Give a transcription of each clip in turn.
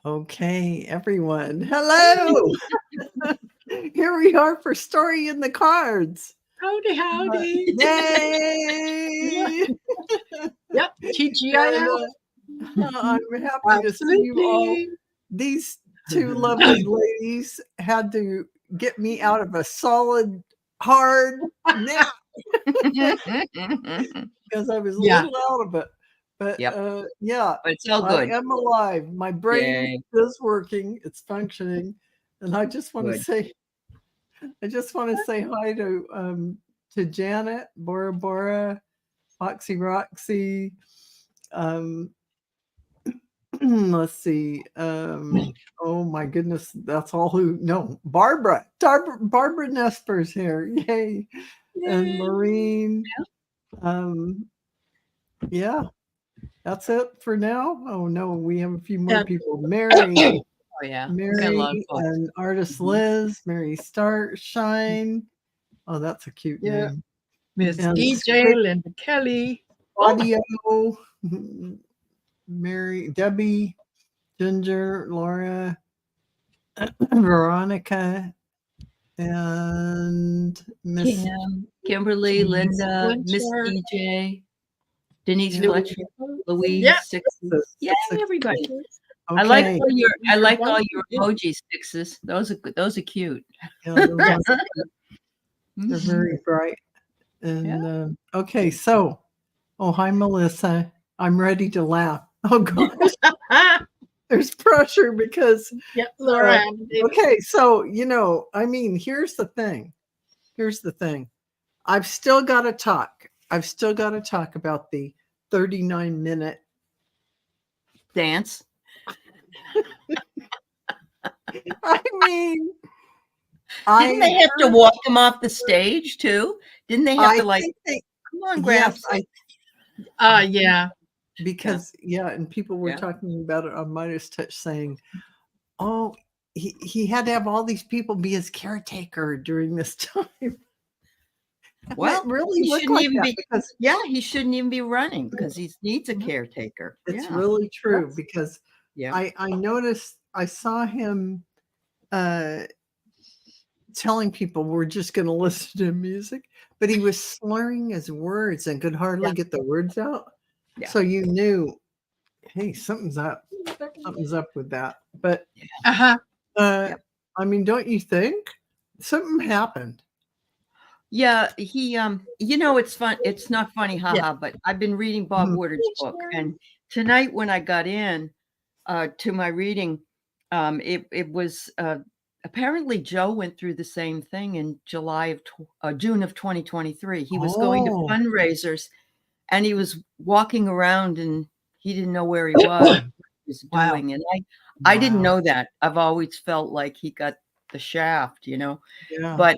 Okay, everyone. Hello. Here we are for Story in the Cards. Howdy, howdy. Yay! Yep, And, TGIF. I'm happy to see you all. Absolutely. These two lovely ladies had to get me out of a solid, hard nap because I was a Yeah. little out of it. But Yep. yeah, But it's all I good. am alive. My brain Yay. is working. It's functioning. And I just want to Good. say, hi to Janet, Bora Bora, Foxy Roxy. Let's see. Oh my goodness, that's all who no, Barbara. Barbara Nesper's here. Yay. And Marine. Yeah. That's it for now. Oh no, we have a few more people. Mary. Oh yeah. Got a Mary lot of folks. and artist Liz, Mary Shine. Oh, that's a cute Yeah. name. Miss And DJ, Linda Kelly. Audio, Mary, Debbie, Ginger, Laura, Veronica, and Miss Kim, Kimberly, Linda, Miss Fletcher. DJ, Denise Yeah. Fletcher, Louise, Yeah. Sixes. Yay, everybody. Okay. I like all your emoji Sixes. Those are cute. Yeah, they're very bright. And okay, so hi Melissa. I'm ready to laugh. Oh gosh. There's pressure because Laura. okay, so here's the thing. I've still got to talk about the 39-minute dance. Didn't they have to walk him off the stage too? Didn't they have to come on, Gramps? Yes, yeah. Because and people were talking about it on Midas Touch, saying, "Oh, he had to have all these people be his caretaker during this time." Well, really he look shouldn't like even that be. because He shouldn't even be running because he needs a caretaker. it's really true. Because yeah, I noticed, I saw him telling people we're just going to listen to music, but he was slurring his words and could hardly get the words out. Yeah. So you knew, hey, something's up with that. But I mean, don't you think something happened? Yeah, he it's fun. It's not funny, haha, but I've been reading Bob Woodard's book, and tonight when I got in to my reading, it was apparently Joe went through the same thing in June of 2023. He was going to fundraisers, and he was walking around, and he didn't know where he was, what he was doing, and I didn't know that. I've always felt like he got the shaft, but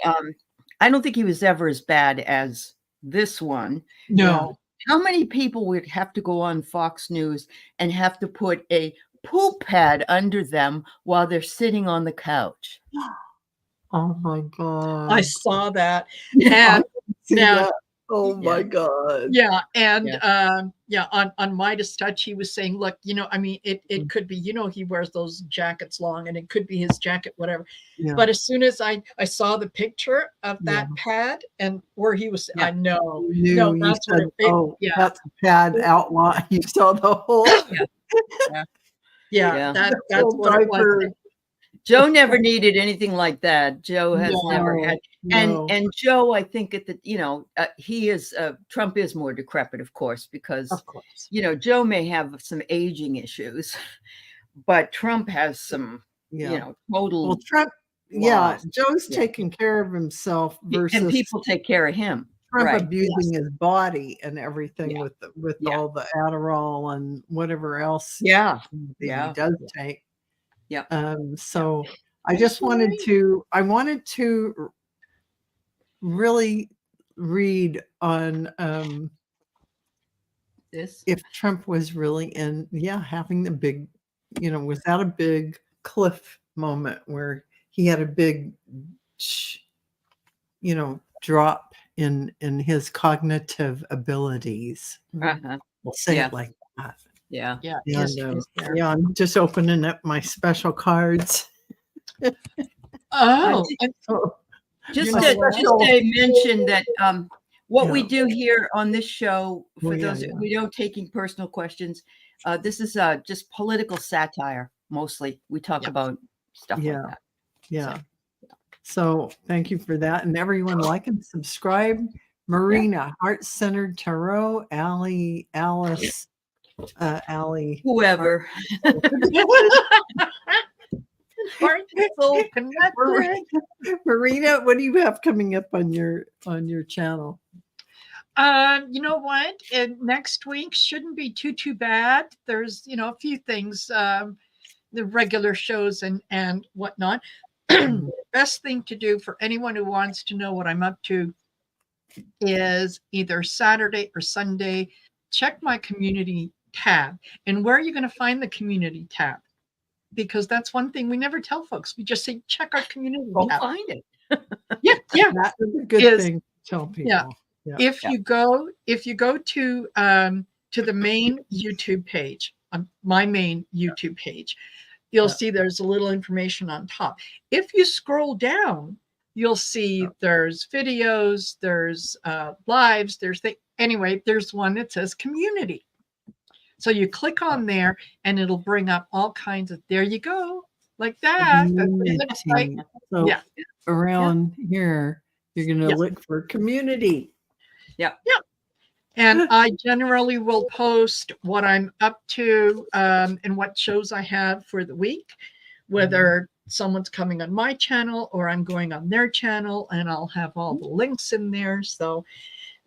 I don't think he was ever as bad as this one. No. How many people would have to go on Fox News and have to put a poop pad under them while they're sitting on the couch? Oh my God. I saw that. And that. Oh my God. Yeah. And on Midas Touch, he was saying, look, it could be, he wears those jackets long and it could be his jacket, whatever. Yeah. But as soon as I saw the picture of that pad and where he was, I know. No, that's what that's a pad outline. You saw the whole. That's what it was. Joe never needed anything like that. Joe has never had, and Joe, I think he is. Trump is more decrepit, of course, because Joe may have some aging issues, but Trump has some, total. Well, Trump, Joe's taking care of himself versus and people take care of him. Trump abusing his body and everything with all the Adderall and whatever else. He does take. Yeah. So I just wanted to really read on this, if Trump was really having the big, was that a big cliff moment where he had a big drop in his cognitive abilities. We'll say it like that. Yeah. Yeah. Yeah, History is there. yeah, I'm just opening up my special cards. Oh, So, Just know to what? mention that what we Yeah. do here on this show, for yeah, those yeah. we don't taking personal questions. This is just political satire mostly. We talk Yeah. about stuff like Yeah. that. Yeah. So thank you for that. And everyone like and subscribe. Marina, Heart Centered Tarot, Alice, Allie. Whoever. Heart and soul connected. Marina, what do you have coming up on your channel? You know what? And next week shouldn't be too bad. There's a few things, the regular shows and whatnot. Best thing to do for anyone who wants to know what I'm up to is either Saturday or Sunday. Check my community tab. And where are you going to find the community tab? Because that's one thing we never tell folks. We just say check our community Go tab. find it. Yeah. That is a good thing to tell people. Yeah. Yeah. If you go to the main YouTube page, my main YouTube page, you'll see there's a little information on top. If you scroll down, you'll see there's videos, there's lives, anyway, there's one that says community. So you click on there and it'll bring up all kinds of, there you go, like that. That's what it looks like. So Yeah. around here, you're going to look for community. Yeah. Yeah. And I generally will post what I'm up to and what shows I have for the week, whether someone's coming on my channel or I'm going on their channel, and I'll have all the links in there. So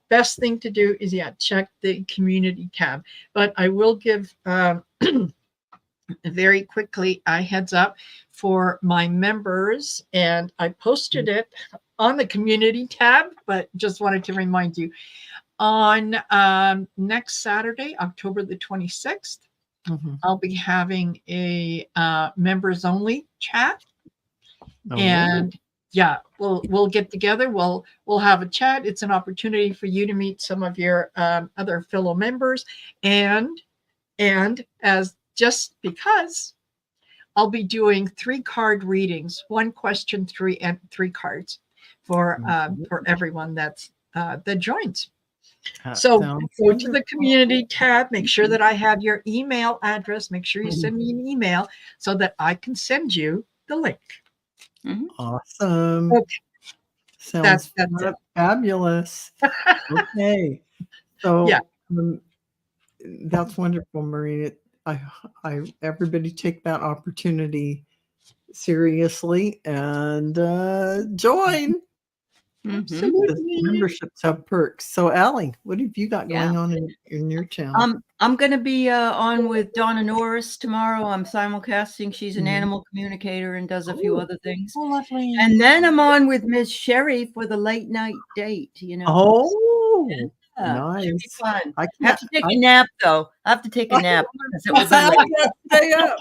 best thing to do is, check the community tab. But I will give very quickly a heads up for my members, and I posted it on the community tab, but just wanted to remind you. On next Saturday, October the 26th, I'll be having a members only chat. And we'll get together. We'll have a chat. It's an opportunity for you to meet some of your other fellow members. And as just because I'll be doing 3 card readings, 1 question, 3 cards for everyone that joins. So go to the community tab, make sure that I have your email address, make sure you send me an email so that I can send you the link. Awesome. Okay. Sounds that's fabulous. Okay. So that's wonderful, Marina. I everybody take that opportunity seriously and join. Absolutely. Memberships have perks. So Allie, what have you got going on in your channel? I'm going to be on with Donna Norris tomorrow. I'm simulcasting. She's an animal communicator and does a few other things. Oh, lovely. And then I'm on with Miss Sherry for the late night date, Oh, nice. Should be fun. I have to take a nap, though. I have to take a nap because it was I late. can't stay up.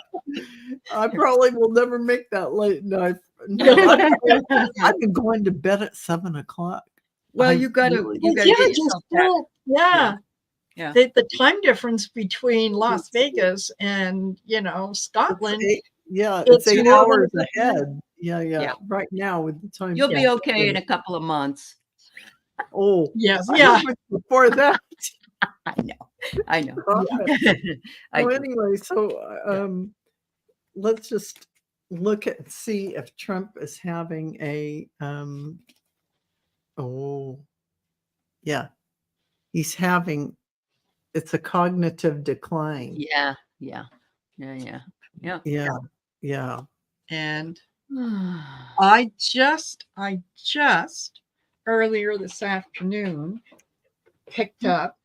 I probably will never make that late night. No, I've been going to bed at 7 o'clock. Well, you got to get yourself back. Yeah. The time difference between Las Vegas and Scotland. It's 8 hours ahead. Yeah. Right now with the time. You'll be okay in a couple of months. Oh yes, before that. I know. So anyway, let's just look at see if Trump is having a he's having it's a cognitive decline. Yeah. And I just earlier this afternoon picked up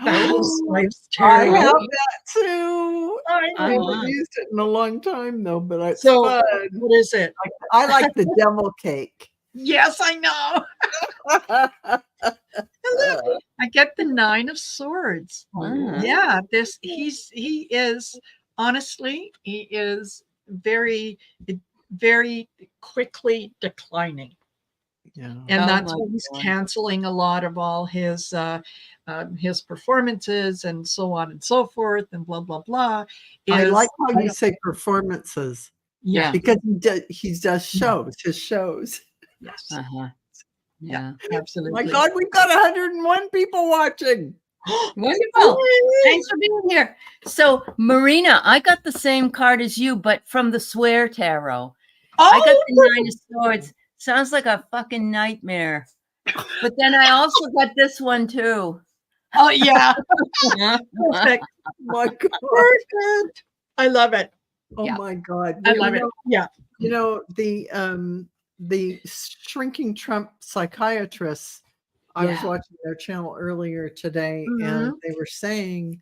the Housewives Tarot. I have that too. I haven't used it in a long time though, but it's fun. What is it? I like the devil cake. Yes, I know. I get the 9 of Swords. Yeah, he is honestly, he is very, very quickly declining. Yeah. And Oh that's my why he's God. canceling a lot of all his performances and so on and so forth and blah blah blah. I like Is how you say performances yeah, because he does shows, his shows. yes, Uh-huh. yeah, Yeah. absolutely. My God, we've got 101 people watching. Wonderful. Thanks for being here. So, Marina, I got the same card as you, but from the Swear Tarot. I got the Nine of Swords. Sounds like a fucking nightmare. But then I also got this one too. Oh yeah, Yeah. perfect, My God. perfect. I love it. Oh Yeah. my God. I Well, love it. Yeah. You know, the Shrinking Trump psychiatrists, I was Yeah. watching their channel earlier today, and Mhm. they were saying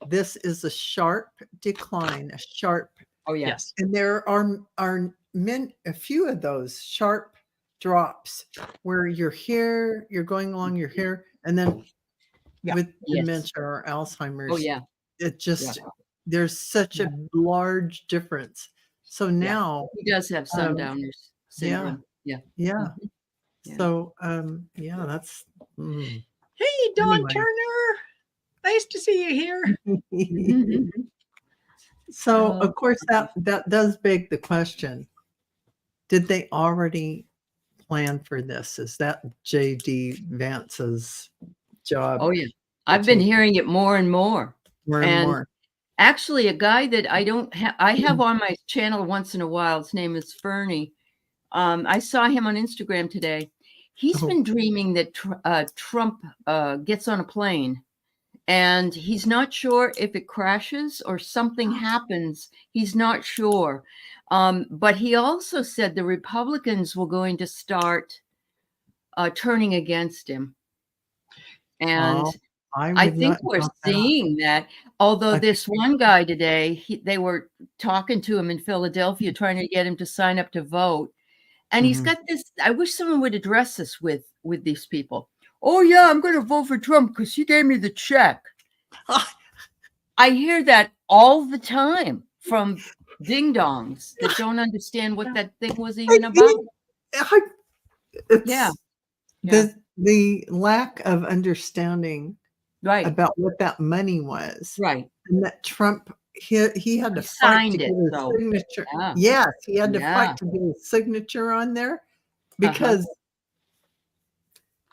this is a sharp decline, a sharp, Oh yeah. Yes. and there are a few of those sharp drops where you're here, you're going along, you're here, and then Yeah. with Yes. dementia or Alzheimer's, Oh yeah. it just Yeah. there's such a large difference. So Yeah. now, He does have Sundowners syndrome. Yeah. yeah. Mhm. Yeah. So, yeah, that's Hey, Dawn anyway. Turner. Nice to see you here. Mhm. So, Oh, of course, that does beg the question: did they already plan for this? Is that J.D. Vance's job? oh yeah. I've been hearing it more and more. More and more. Actually, a guy that I have on my channel once in a while. His name is Fernie. I saw him on Instagram today. He's been dreaming that Trump gets on a plane, and he's not sure if it crashes or something happens. He's not sure. But he also said the Republicans were going to start turning against him. And Oh, I I would think not we're doubt that. seeing that. Although I this one guy today, they were talking to him in Philadelphia, trying to get him to sign up to vote. And he's got this. I wish someone would address this with these people. Oh yeah, I'm going to vote for Trump because he gave me the check. I hear that all the time from ding dongs that don't understand what that thing was even about. It's Yeah. the lack of understanding Right. about what that money was, Right. and that Trump he had to He fight to signed get it, his though. signature. Yeah. Yes, he had to Yeah. fight to get his signature on there Uh-huh. because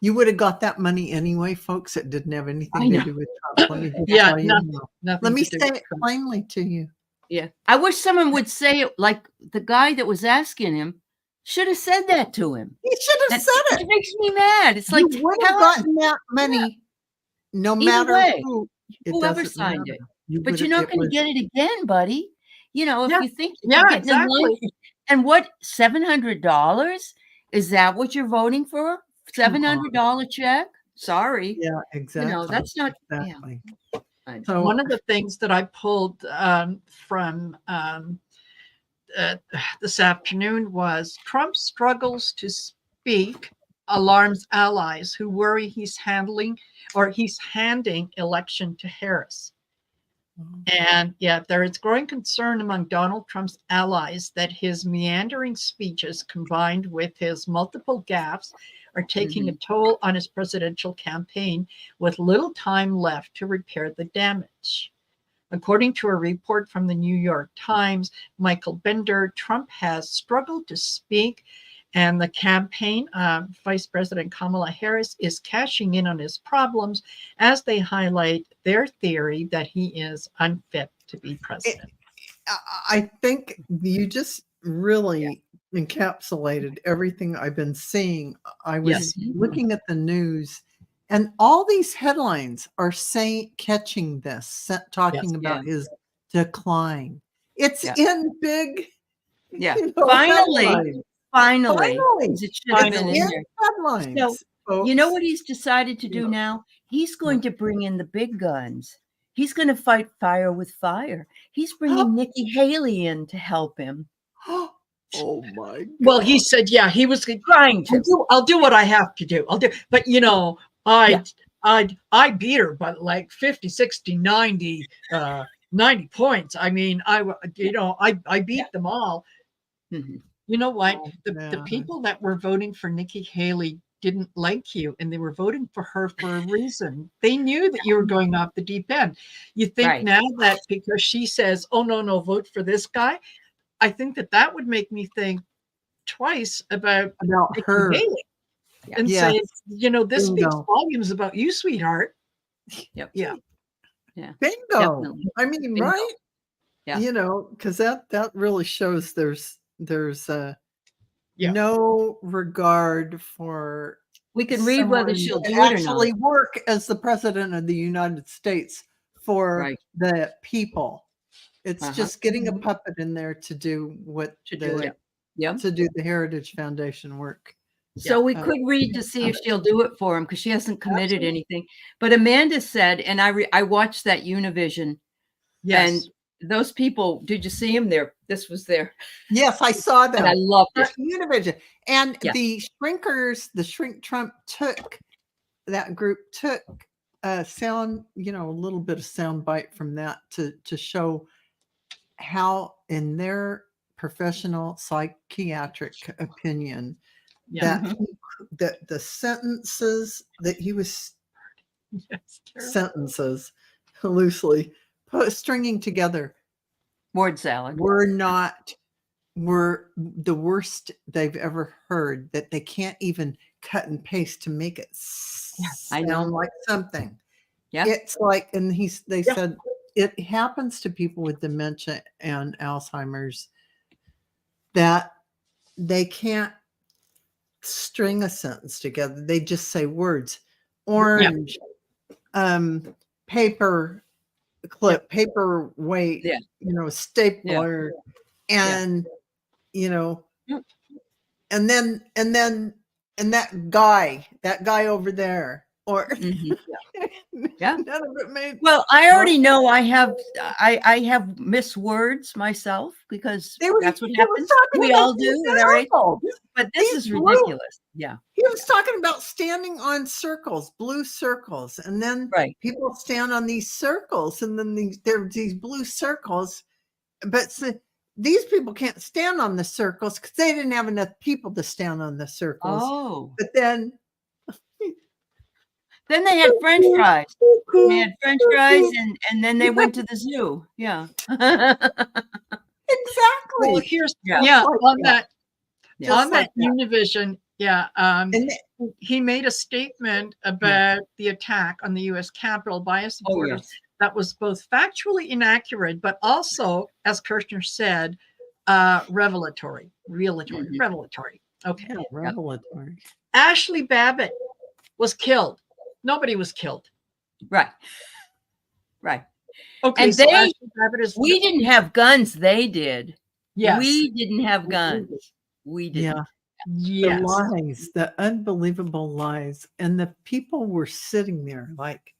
you would have got that money anyway, folks. It didn't have I anything to know. do with Trump. Let me just Yeah, tell you now. nothing Let me to do say with it Trump. plainly to you. Yeah. I wish someone would say it like the guy that was asking him should have said that to him. He should have said It it. makes me mad. It's You like, would have tell him gotten that money no either matter way, who. It whoever doesn't signed matter. it. You But would you're have. not It going to was. get it again, buddy. You know, if Yeah. you think Yeah, you're getting in line, exactly. and what, $700? Is that what you're voting for? Come on. $700 check? Sorry. Yeah, You exactly. know, that's not, yeah. Exactly. I know. So One of the things that I pulled from this afternoon was Trump struggles to speak, alarms allies who worry he's handing election to Harris. And yet there is growing concern among Donald Trump's allies that his meandering speeches combined with his multiple gaffes are taking a toll on his presidential campaign with little time left to repair the damage. According to a report from the New York Times, Michael Bender, Trump has struggled to speak, and the campaign of Vice President Kamala Harris is cashing in on his problems as they highlight their theory that he is unfit to be president. I think you just really encapsulated everything I've been seeing. I was looking at the news, and all these headlines are catching this, talking about his decline. It's in big, Finally, headlines. it should have been in It's there. in headlines. So, you know what he's decided to do now? He's going to bring in the big guns. He's going to fight fire with fire. He's bringing Nikki Haley in to help him. Oh my God. Well, he said, yeah, he was trying to. I'll do what I have to do. I'll do, but you know, I beat her by like 50, 60, 90, 90 points. I mean, I beat them all. Mm-hmm. You know what? Oh, The man. people that were voting for Nikki Haley didn't like you, and they were voting for her for a reason. They knew that you were going off the deep end. You think Right. now that because she says, "Oh no, vote for this guy," I think that would make me think twice about Nikki her. Haley and Yes. say, you know, this speaks Bingo. volumes about you, sweetheart. Yep. Yeah. Yeah. Bingo. Definitely. I mean, Bingo. right? Yeah. You know, because that really shows there's Yeah. no regard for We can read whether someone she'll to do it or not. actually work as the president of the United States for Right. the people. It's Uh-huh. just getting a puppet in there to do what To do it. Yep. to do the Heritage Foundation work. So we Uh, could read to see if she'll do it for him because she hasn't committed Absolutely. anything. But Amanda said, and I watched that Univision, Yes. and those people, did you see them there? This was there. Yes, I saw And I that. loved it. Univision. And Yeah. the Shrinkers, the Shrink Trump that group took sound, you know, a little bit of sound bite from that to show how in their professional psychiatric opinion Yeah. that the sentences that he was Yes. Terrible. sentences loosely stringing together Word salad. were the worst they've ever heard, that they can't even cut and paste to make it I know. sound like something. Yeah. It's like, and they Yeah. said it happens to people with dementia and Alzheimer's that they can't string a sentence together. They just say words. Orange, paper clip, paperweight, Yeah. you know, stapler, and you know, Yep. and that guy over there, or Mhm. Yeah. none of it made. Well, I already know I have miswords myself because that's what happens. We all do at our age. But this is ridiculous. Yeah. He was talking about standing on circles, blue circles, and then people stand on these circles, and then there are these blue circles, but these people can't stand on the circles because they didn't have enough people to stand on the circles. Oh. But then they had French fries. They had French fries, and then they went to the zoo. Yeah. Exactly. Well, here's on that Univision. Yeah. He made a statement about the attack on the U.S. Capitol by a supporter that was both factually inaccurate, but also, as Kirshner said, revelatory. Okay. Yeah, revelatory. Ashley Babbitt was killed. Nobody was killed. Right. Okay. And so Ashley Babbitt is. We didn't have guns. They did. Yes. We didn't have guns. We didn't. Yeah. Yes. The lies, the unbelievable lies. And the people were sitting there like,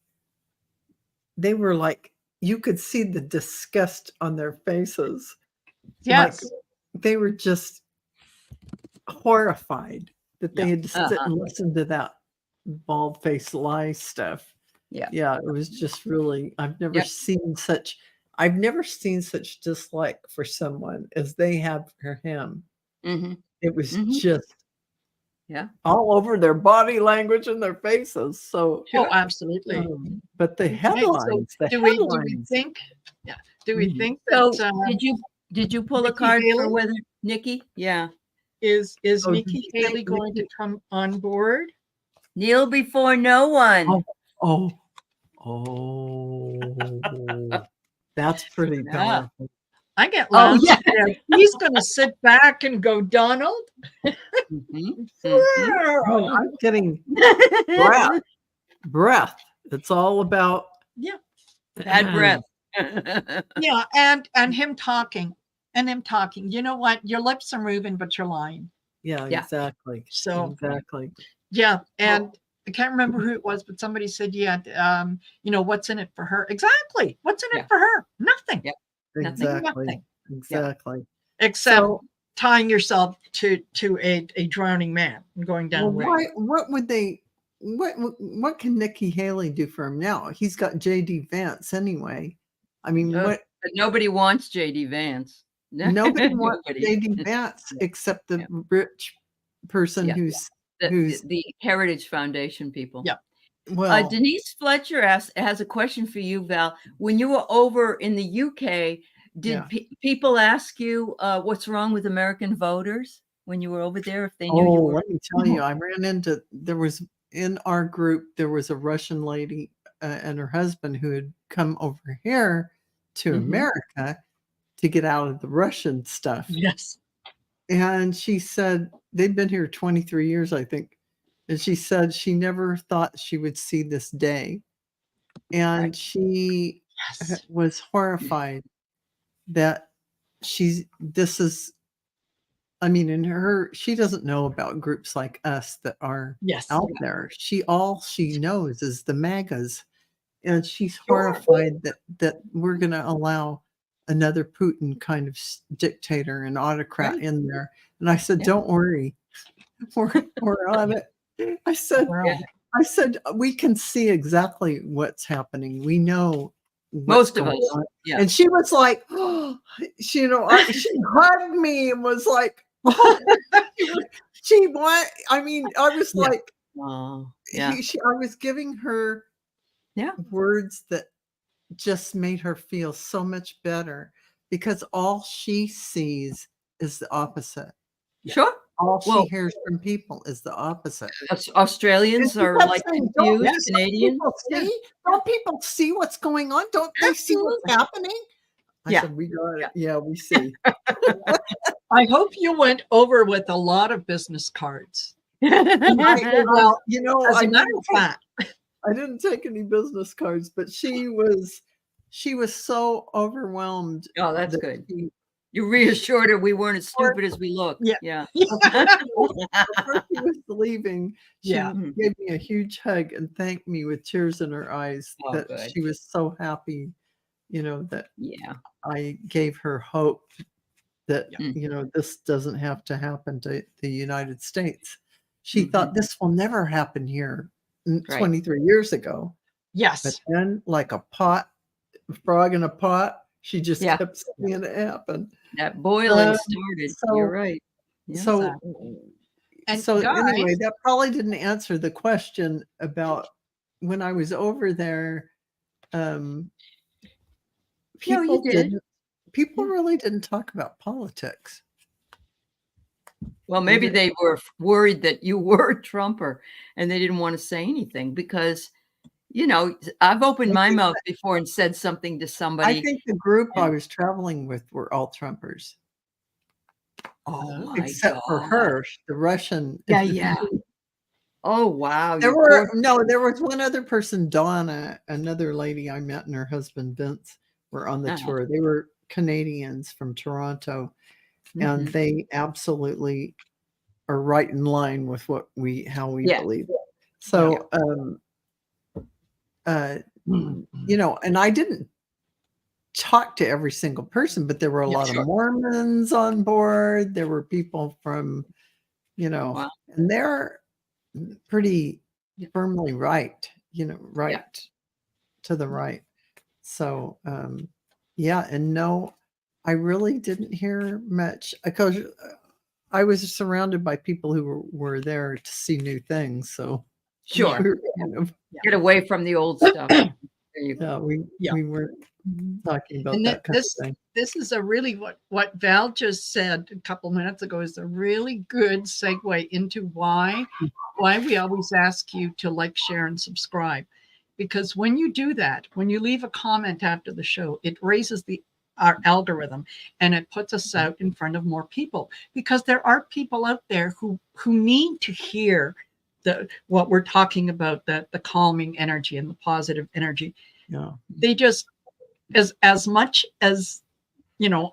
they were like, you could see the disgust on their faces. Yes. Like, they were just horrified that they had to sit and listen to that bald-faced lie stuff. Yeah, it was just really, I've never seen such dislike for someone as they had for him. It was just all over their body language and their faces. So absolutely. But the headlines, do we think that did you pull a card for whether Nikki? Yeah. Is Nikki Haley going to come on board? Kneel before no one. Oh, that's pretty powerful. I get loud. He's going to sit back and go, Donald. I'm getting breath. It's all about bad breath. And him talking. You know what? Your lips are moving, but you're lying. Yeah, exactly. So exactly. Yeah, and I can't remember who it was, but somebody said, you know, what's in it for her? Exactly. What's in it for her? Nothing. Exactly. Exactly. Except tying yourself to a drowning man and going down. What can Nikki Haley do for him now? He's got JD Vance anyway. I mean, But nobody wants JD Vance. Nobody wants Nobody. J.D. Vance except the rich person Yeah. who's The Heritage Foundation people. Yeah. well. Denise Fletcher has a question for you, Val. When you were over in the UK, did people ask you what's wrong with American voters when you were over there? If they knew you were. Let me tell you, I ran into in our group there was a Russian lady and her husband who had come over here to America to get out of the Russian stuff. Yes. And she said they'd been here 23 years, I think. And she said she never thought she would see this day. And she was horrified that this is, I mean, she doesn't know about groups like us that are out there. All she knows is the MAGAs. And she's horrified that we're going to allow another Putin kind of dictator and autocrat in there. And I said, don't worry, we're on it. I said, we can see exactly what's happening. We know most of us. On. Yeah. And she was like, oh, she hugged me and was like, oh. I was like, I was giving her words that just made her feel so much better because all she sees is the opposite. Sure. All she hears from people is the opposite. Australians are like confused. Canadians. Don't people see what's going on? Don't they see what's happening? I said, we got it. Yeah, we see. I hope you went over with a lot of business cards. Well, as a matter of fact, I didn't take any business cards, but she was so overwhelmed. Oh, that's good. You reassured her we weren't as stupid as we look. Yeah. Before she was leaving, she gave me a huge hug and thanked me with tears in her eyes that she was so happy, that I gave her hope that, this doesn't have to happen to the United States. She thought this will never happen here 23 years ago. Yes. But then like a frog in a pot, she just kept seeing it happen. That boiling started. You're right. Yeah. So anyway, that probably didn't answer the question about when I was over there. People really didn't talk about politics. Well, maybe they were worried that you were a Trumper and they didn't want to say anything because I've opened my mouth before and said something to somebody. I think the group I was traveling with were all Trumpers. Oh, except for her, the Russian. Yeah. Oh, wow. There was one other person, Donna, another lady I met, and her husband, Vince, were on the tour. They were Canadians from Toronto, and they absolutely are right in line with how we believe. So, and I didn't talk to every single person, but there were a lot of Mormons on board. There were people from, and they're pretty firmly right, to the right. So, and no, I really didn't hear much because I was surrounded by people who were there to see new things. So get away from the old stuff. We were talking about that kind of thing. This is a really what Val just said a couple minutes ago is a really good segue into why we always ask you to like, share, and subscribe. Because when you do that, when you leave a comment after the show, it raises our algorithm and it puts us out in front of more people, because there are people out there who need to hear what we're talking about, the calming energy and the positive energy. They just, as much as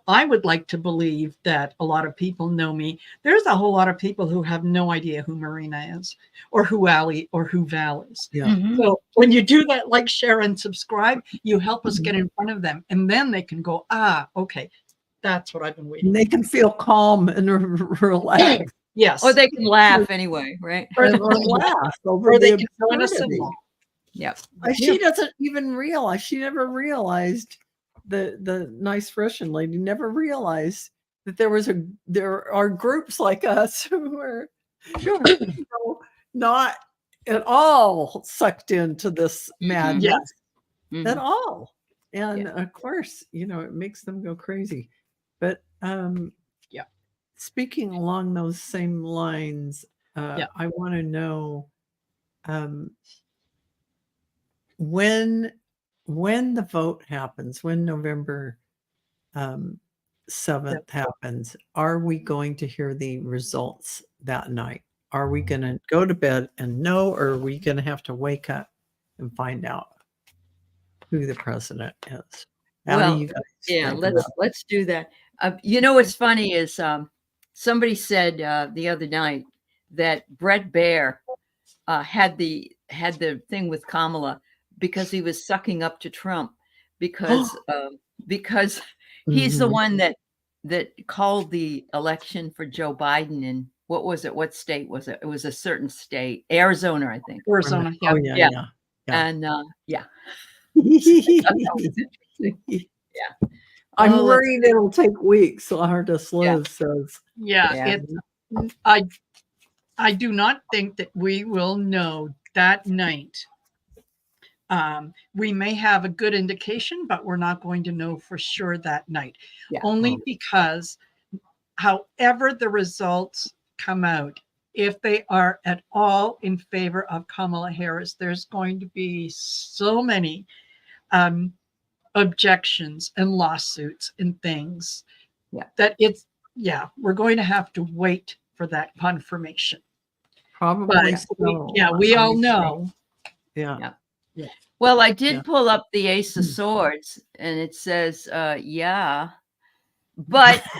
I would like to believe that a lot of people know me, there's a whole lot of people who have no idea who Marina is or who Ali or who Val is. So when you do that, like, share, and subscribe, you help us get in front of them, and then they can go, okay, that's what I've been waiting. And they can feel calm and relaxed. Yes. Or they can laugh anyway, right? Or laugh over they can join us in. She doesn't even realize. She never realized the nice Russian lady never realized that there are groups like us who are not at all sucked into this madness at all. And of course, it makes them go crazy. But speaking along those same lines, I want to know when the vote happens, when November 7th happens, are we going to hear the results that night? Are we going to go to bed and know, or are we going to have to wake up and find out who the president is? How do you guys think about let's do that. What's funny is somebody said the other night that Brett Baer had the thing with Kamala because he was sucking up to Trump because he's the one that called the election for Joe Biden in what was it? What state was it? It was a certain state, Arizona, I think. Arizona. Oh yeah. And I'm worried it'll take weeks. Hardest Liz says. I do not think that we will know that night. We may have a good indication, but we're not going to know for sure that night. Only because however the results come out, if they are at all in favor of Kamala Harris, there's going to be so many objections and lawsuits and things that we're going to have to wait for that confirmation. Probably so. We all know. Yeah. Well, I did pull up the Ace of Swords, and it says, but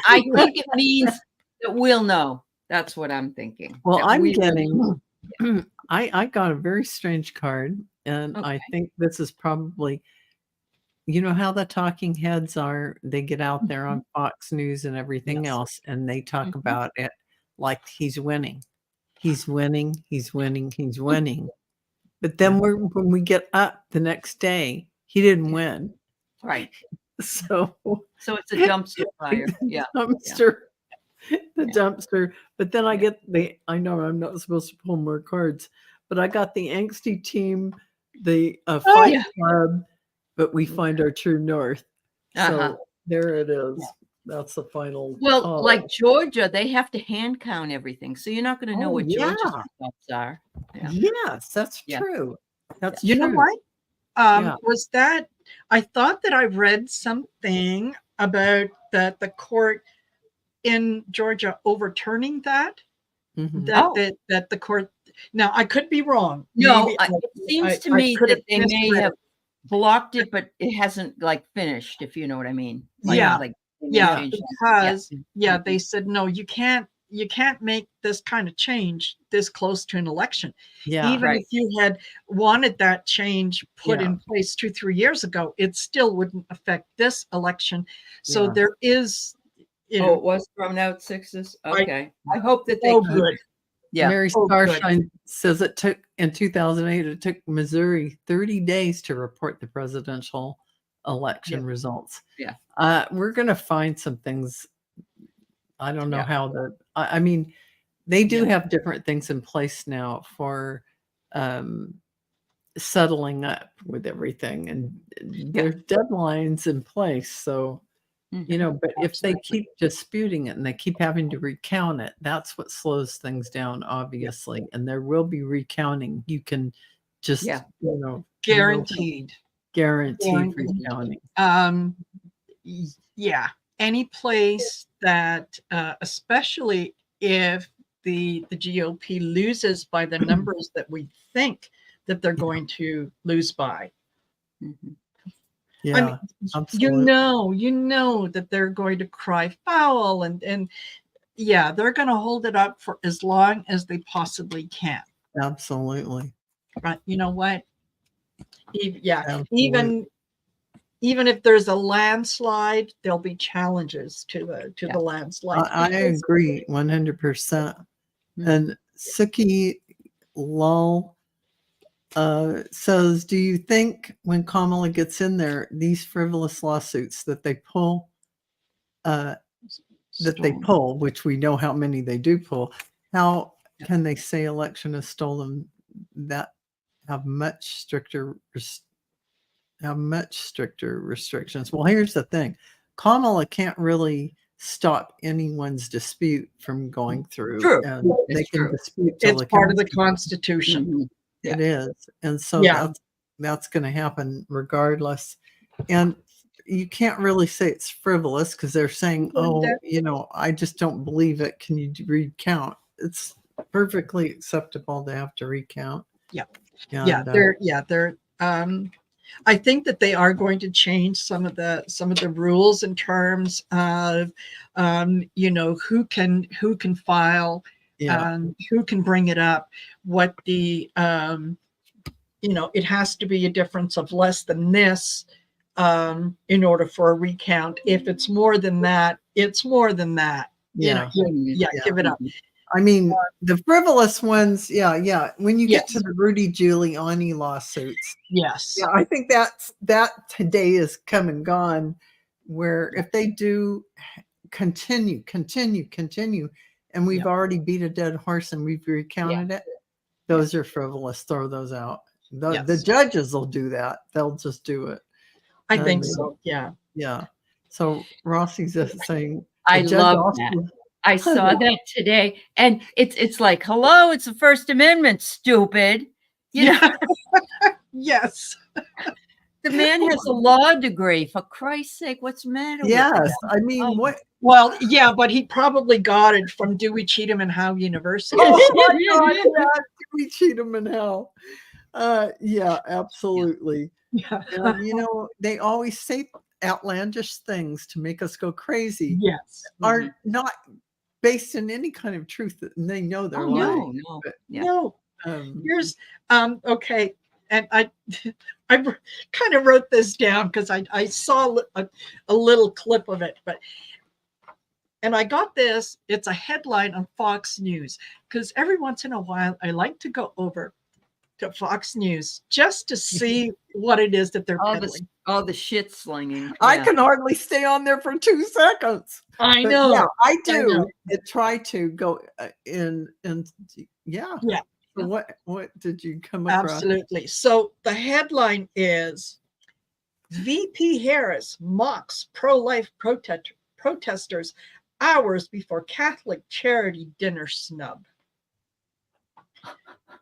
I think it means that we'll know. That's what I'm thinking. Well, I'm getting, I got a very strange card, and I think this is probably, how the talking heads are. They get out there on Fox News and everything else, and they talk about it like he's winning. He's winning. He's winning. He's winning. But then when we get up the next day, he didn't win. Right. So it's a dumpster fire. Yeah. The dumpster. But then I get I know I'm not supposed to pull more cards, but I got the angsty team, the fight club, but we find our true north. So there it is. That's the final. Well, like Georgia, they have to hand count everything. So you're not going to know what Georgia's results are. Yes, that's true. That's you true. know what? Was that I thought that I read something about that the court in Georgia overturning that. That the court. Now I could be wrong. No, it seems to me that they may have blocked it, but it hasn't finished. If you know what I mean. Because they said no, you can't make this kind of change this close to an election. Even if you had wanted that change put in place 2-3 years ago, it still wouldn't affect this election. So there is it was thrown out sixes. Okay. I hope that they keep good. Yeah. Mary Starshine says it took in 2008, it took Missouri 30 days to report the presidential election results. We're going to find some things. I don't know how I mean, they do have different things in place now for settling up with everything, and there's deadlines in place. So, but if they keep disputing it and they keep having to recount it, that's what slows things down, obviously. And there will be recounting. You can just, guaranteed recounting. Any place that, especially if the GOP loses by the numbers that we think that they're going to lose by. Yeah, I mean, absolutely. you know that they're going to cry foul, and they're going to hold it up for as long as they possibly can. Absolutely. But you know what? Even if there's a landslide, there'll be challenges to the landslide. I agree 100%. And Suki Lal says, do you think when Kamala gets in there, these frivolous lawsuits that they pull, which we know how many they do pull, how can they say election is stolen that have much stricter restrictions? Well, here's the thing. Kamala can't really stop anyone's dispute from going through. True. And they can dispute till It's the part of the council. Constitution. It is. And so that's going to happen regardless. And you can't really say it's frivolous because they're saying, oh, I just don't believe it. Can you recount? It's perfectly acceptable to have to recount. They're I think that they are going to change some of the rules in terms of who can file, who can bring it up, what the it has to be a difference of less than this in order for a recount. If it's more than that, it's more than that. Give it up. I mean, the frivolous ones, when you get to the Rudy Giuliani lawsuits, I think that today is come and gone, where if they do continue, and we've already beat a dead horse and we've recounted it, those are frivolous. Throw those out. The judges will do that. They'll just do it. I think so. Yeah. So Rossi's just saying, I love that. I saw that today, and it's like, hello, it's the First Amendment, stupid. Yes. The man has a law degree. For Christ's sake, what's the matter with him? I mean, what? Well, yeah, but he probably got it from Dewey, Cheatham, and Howe University. Oh my God, Dewey, Cheatham, and Howe. Yeah, absolutely. Yeah. And, they always say outlandish things to make us go crazy. Yes. Are not based in any kind of truth, and they know they're lying. No. Here's okay, and I kind of wrote this down because I saw a little clip of it, and I got this. It's a headline on Fox News, because every once in a while I like to go over to Fox News just to see what it is that they're peddling. All the shit slinging. I can hardly stay on there for 2 seconds. I know. Yeah, I do. I try to go in and So what did you come across? Absolutely. So the headline is VP Harris mocks pro-life protesters hours before Catholic charity dinner snub.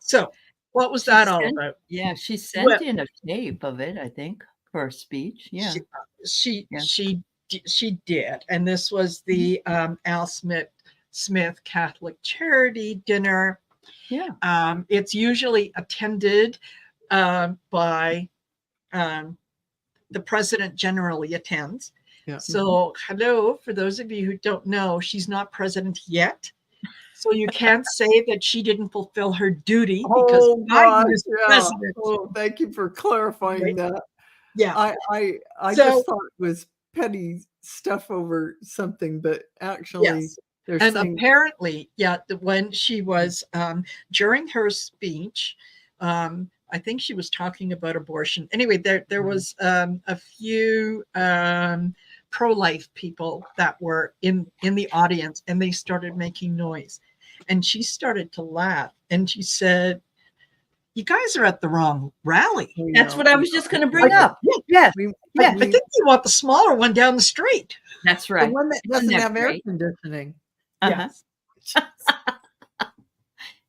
So what was that all about? Yeah, she sent in a tape of it, I think, for a speech. Yeah. She did. And this was the Al Smith Catholic charity dinner. Yeah. It's usually attended by the president generally attends. Yeah. So hello, for those of you who don't know, she's not president yet. So you can't say that she didn't fulfill her duty because Biden is president. Oh, thank you for clarifying that. Yeah. I just thought it was petty stuff over something, but actually and apparently, when she was during her speech, I think she was talking about abortion. Anyway, there was a few pro-life people that were in the audience, and they started making noise, and she started to laugh, and she said, "You guys are at the wrong rally." That's what I was just going to bring up. Yes. I think you want the smaller one down the street. That's right. The one that doesn't have air conditioning. Yes.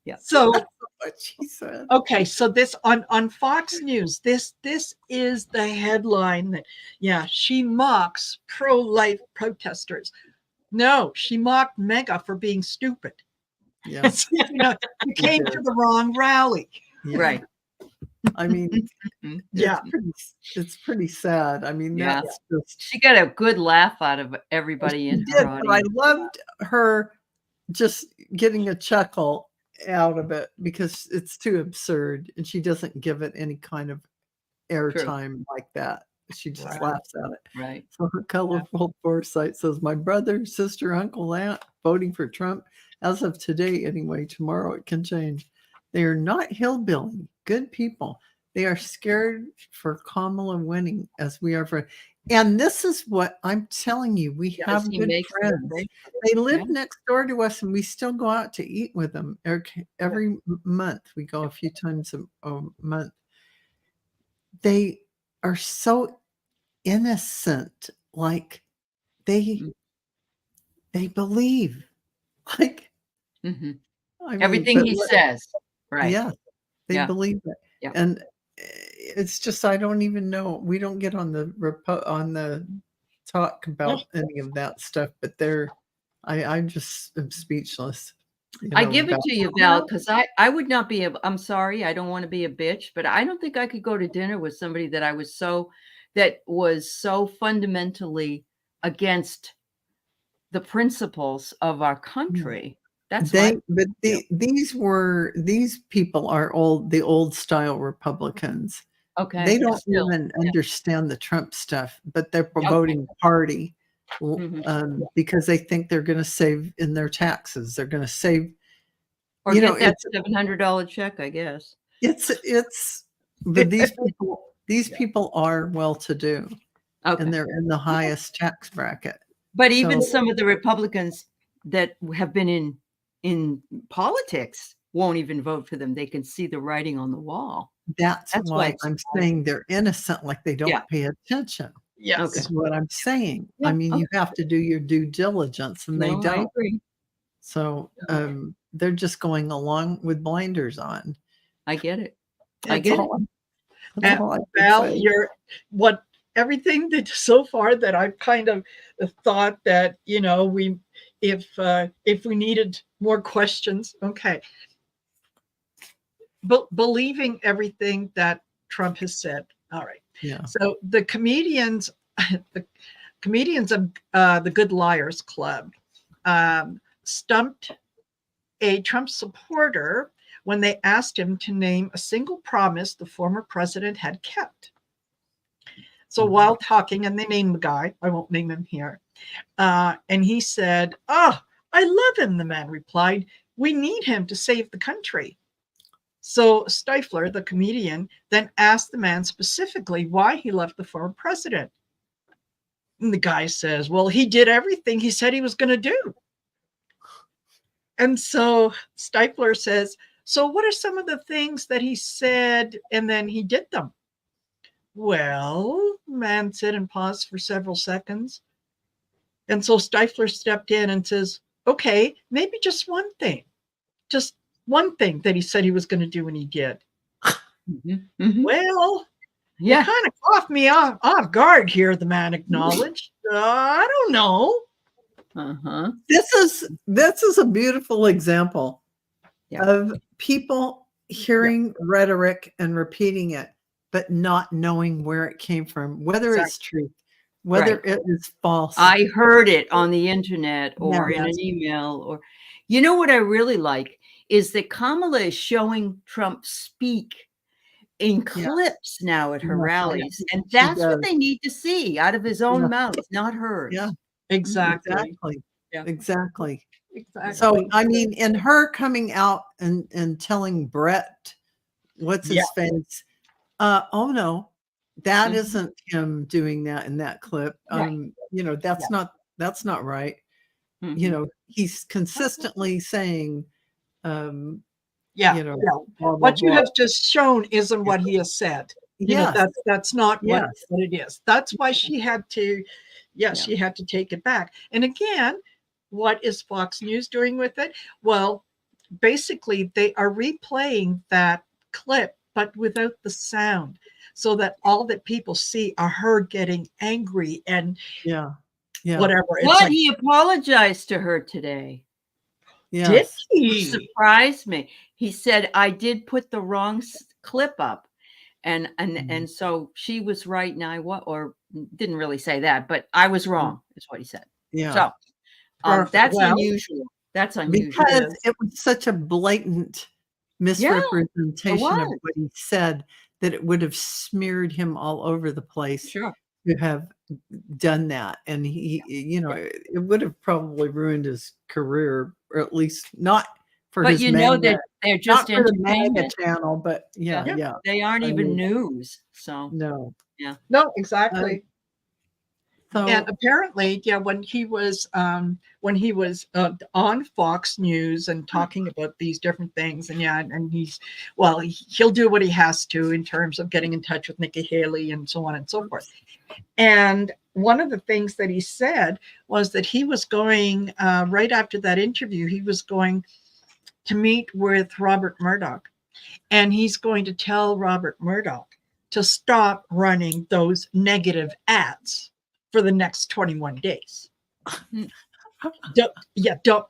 Yeah. So what she said. Okay, so this on Fox News, this is the headline that she mocks pro-life protesters. No, she mocked Mega for being stupid. Yeah. You came to the wrong rally. Yeah. Right. I mean, it's pretty sad. I mean, that's just, she got a good laugh out of everybody in her audience. But I loved her just getting a chuckle out of it because it's too absurd, and she doesn't give it any kind of airtime like that. She just laughs at it. Right. So her colorful foresight says, "My brother, sister, uncle, aunt voting for Trump as of today. Anyway, tomorrow it can change." They are not hillbilly, good people. They are scared for Kamala winning as we are for. And this is what I'm telling you. We Yes, have he good makes them friends. great. They live Yeah. next door to us, and we still go out to eat with them every month. We go a few times a month. They are so innocent, like they believe, like Mhm. I mean, Everything but he says. Right. yeah, they Yeah. believe it, Yeah. and it's just I don't even know. We don't get on the talk about any of that stuff, but I just am speechless, I give it about to you, Val, because I would not be I'm sorry, I don't want to be a bitch, but I don't think I could go to dinner with somebody that was so fundamentally against the principles of our country. That's my view. These people are the old style Republicans. Okay, They yeah, don't still, even yeah, understand the Trump stuff, but they're okay, voting party mhm. because they think they're going to save in their taxes. They're going to save, Or get that it's $700 check, I guess. but these people are well-to-do and Okay. they're in the highest tax bracket. But even So some of the Republicans that have been in politics won't even vote for them. They can see the writing on the wall. that's That's why why it's I'm surprising. saying they're innocent, like they Yeah, don't pay attention. okay. Is what I'm saying. I Yeah, mean, okay. you have to do your due diligence, and they No, I don't. agree. So, they're just going along with blinders on. I get it. I That's get it. all that's And all I can Val, say. everything that so far that I've kind of thought that, if we needed more questions, okay. But believing everything that Trump has said. All right. Yeah. So the comedians, the comedians of the Good Liars Club, stumped a Trump supporter when they asked him to name a single promise the former president had kept. So while talking, and they named the guy, I won't name him here, and he said, "Oh, I love him," the man replied. "We need him to save the country." So Stifler, the comedian, then asked the man specifically why he left the former president. And the guy says, "Well, he did everything he said he was going to do." And so Stifler says, "So what are some of the things that he said and then he did them?" "Well," man said and paused for several seconds. And so Stifler stepped in and says, "Okay, maybe just one thing. Just one thing that he said he was going to do and he did." "Well, you kind of caught me off guard here," the man acknowledged. "I don't know." This is a beautiful example of people hearing rhetoric and repeating it, but not knowing where it came from, whether it's truth, whether it is false. I heard it on the internet or in an email, or you know what I really like is that Kamala is showing Trump speak in clips now at her rallies, and that's what they need to see out of his own mouth, not hers. Yeah, exactly. Exactly. So, I mean, in her coming out and telling Brett, what's his face? Oh no, that isn't him doing that in that clip. That's not right. He's consistently saying, blah, What you blah. have just shown isn't what he has said. That's not what it is. That's why she had to, she had to take it back. And again, what is Fox News doing with it? Well, basically, they are replaying that clip, but without the sound, so that all that people see are her getting angry and whatever. What? He apologized to her today. Did he? Which surprised me. He said, "I did put the wrong clip up." And so she was right, and or didn't really say that, but I was wrong, is what he said. So that's unusual. That's unusual. Because it was such a blatant misrepresentation of what he said that it would have smeared him all over the place to have done that. And he, it would have probably ruined his career, or at least not for his that They're just not for the MAGA entertainment. channel, but yeah. They aren't I even mean, news. So no. yeah. No, exactly. And So apparently, yeah, when he was on Fox News and talking about these different things, and he'll do what he has to in terms of getting in touch with Nikki Haley and so on and so forth. And one of the things that he said was that he was going right after that interview, he was going to meet with Robert Murdoch, and he's going to tell Robert Murdoch to stop running those negative ads for the next 21 days. Don't.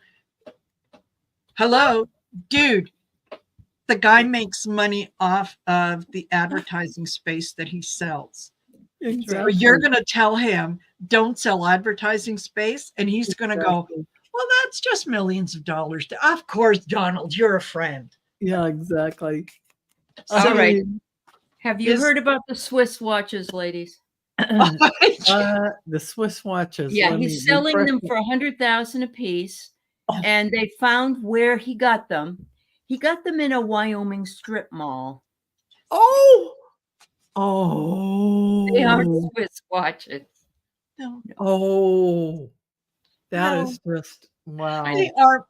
Hello, dude. The guy makes money off of the advertising space that he sells. exactly. So you're going to tell him, don't sell advertising space. And he's going to go, well, that's just millions of dollars. Of course, Donald, you're a friend. Yeah, exactly. All right. Have you heard about the Swiss watches, ladies? The Swiss watches. Yeah, he's selling them for $100,000 a piece, and they found where he got them. He got them in a Wyoming strip mall. They aren't Swiss watches. No. That is just wow. They are,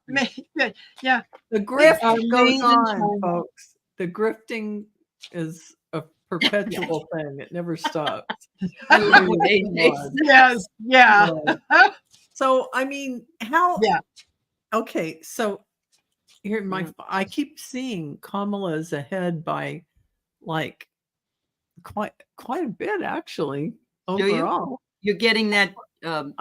yeah. The grift goes on, folks. The grifting is a perpetual thing. It never stops. Yes, yeah. So I mean, how? Yeah. Okay, so here I keep seeing Kamala is ahead by like quite a bit actually overall. You're getting that I'm